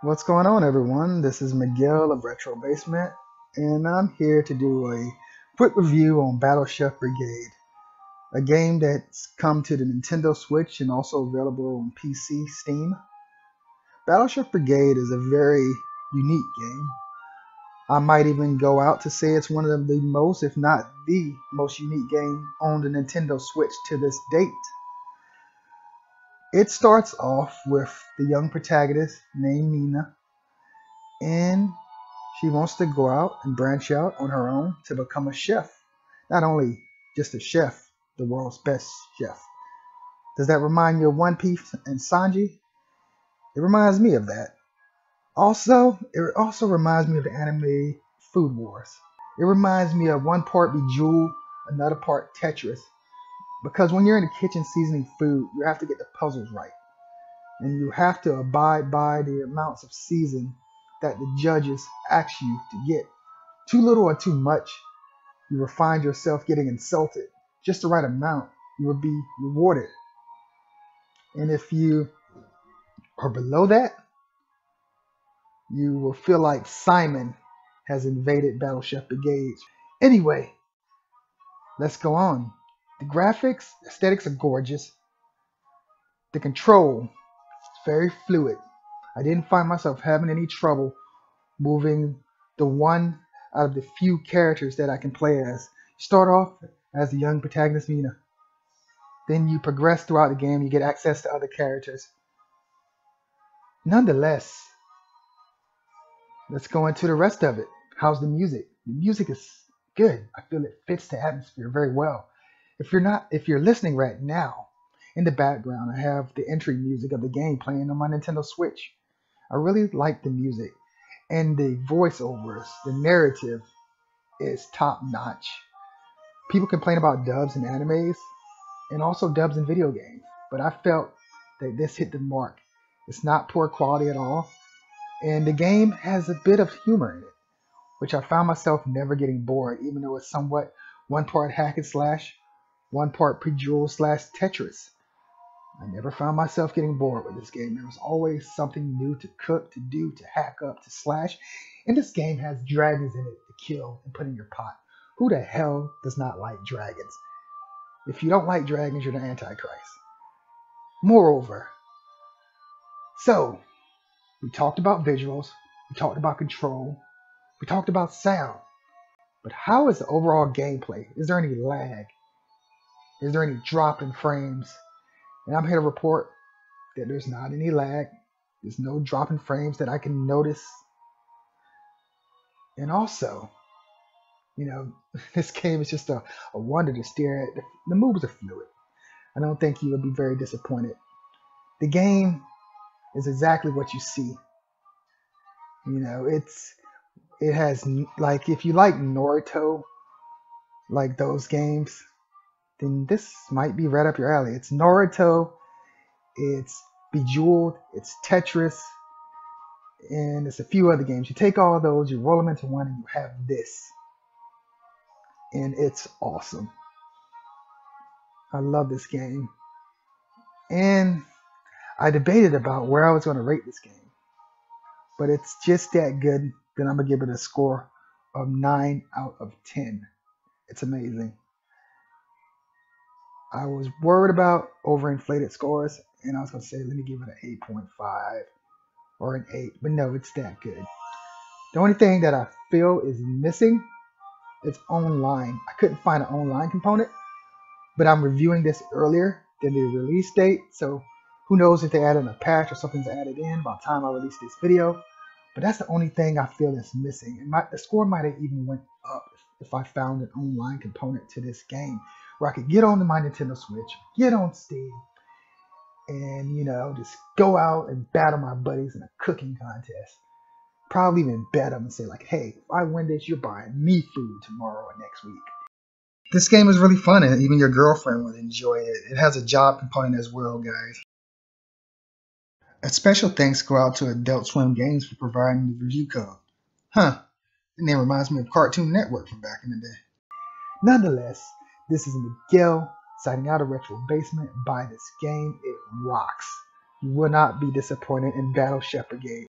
What's going on, everyone? This is Miguel of Retro Basement, and I'm here to do a quick review on Battle Chef Brigade, a game that's come to the Nintendo Switch and also available on PC, Steam. Battle Chef Brigade is a very unique game. I might even go out to say it's one of the most, if not the most unique game on the Nintendo Switch to this date. It starts off with the young protagonist named Nina, and she wants to go out and branch out on her own to become a chef. Not only just a chef, the world's best chef. Does that remind you of One Piece and Sanji? It reminds me of that. It also reminds me of the anime Food Wars. It reminds me of one part Bejeweled, another part Tetris. Because when you're in the kitchen seasoning food, you have to get the puzzles right. And you have to abide by the amounts of season that the judges ask you to get. Too little or too much, you will find yourself getting insulted. Just the right amount, you will be rewarded. And if you are below that, you will feel like Simon has invaded Battle Chef Brigade. Anyway, let's go on. The graphics, aesthetics are gorgeous. The control is very fluid. I didn't find myself having any trouble moving the one out of the few characters that I can play as. You start off as the young protagonist Nina. Then you progress throughout the game, you get access to other characters. Nonetheless, let's go into the rest of it. How's the music? The music is good. I feel it fits the atmosphere very well. If you're listening right now, in the background, I have the entry music of the game playing on my Nintendo Switch. I really like the music, and the voiceovers, the narrative is top notch. People complain about dubs in animes and also dubs in video games, but I felt that this hit the mark. It's not poor quality at all, and the game has a bit of humor in it, which I found myself never getting bored, even though it's somewhat one part hack and slash, one part Bejeweled slash Tetris. I never found myself getting bored with this game. There was always something new to cook, to do, to hack up, to slash. And this game has dragons in it to kill and put in your pot. Who the hell does not like dragons? If you don't like dragons, you're the Antichrist. Moreover, so we talked about visuals, we talked about control, we talked about sound. But how is the overall gameplay? Is there any lag? Is there any drop in frames? And I'm here to report that there's not any lag. There's no drop in frames that I can notice. And also, this game is just a wonder to stare at. The moves are fluid. I don't think you would be very disappointed. The game is exactly what you see. It has, like, if you like Naruto, like those games, then this might be right up your alley. It's Naruto, it's Bejeweled, it's Tetris, and it's a few other games. You take all those, you roll them into one, and you have this. And it's awesome. I love this game. And I debated about where I was going to rate this game. But it's just that good that I'm going to give it a score of 9 out of 10. It's amazing. I was worried about overinflated scores, and I was going to say, let me give it an 8.5 or an 8. But no, it's that good. The only thing that I feel is missing is online. I couldn't find an online component, but I'm reviewing this earlier than the release date, so who knows if they added a patch or something's added in by the time I release this video. But that's the only thing I feel is missing. And the score might have even went up if I found an online component to this game, where I could get onto my Nintendo Switch, get on Steam, and just go out and battle my buddies in a cooking contest. Probably even bet them and say, like, hey, if I win this, you're buying me food tomorrow or next week. This game is really fun, and even your girlfriend would enjoy it. It has a job component as well, guys. A special thanks go out to Adult Swim Games for providing the review code. The name reminds me of Cartoon Network from back in the day. Nonetheless, this is Miguel Signing out of Retro Basement. Buy this game. It rocks. You will not be disappointed in Battle Chef Brigade.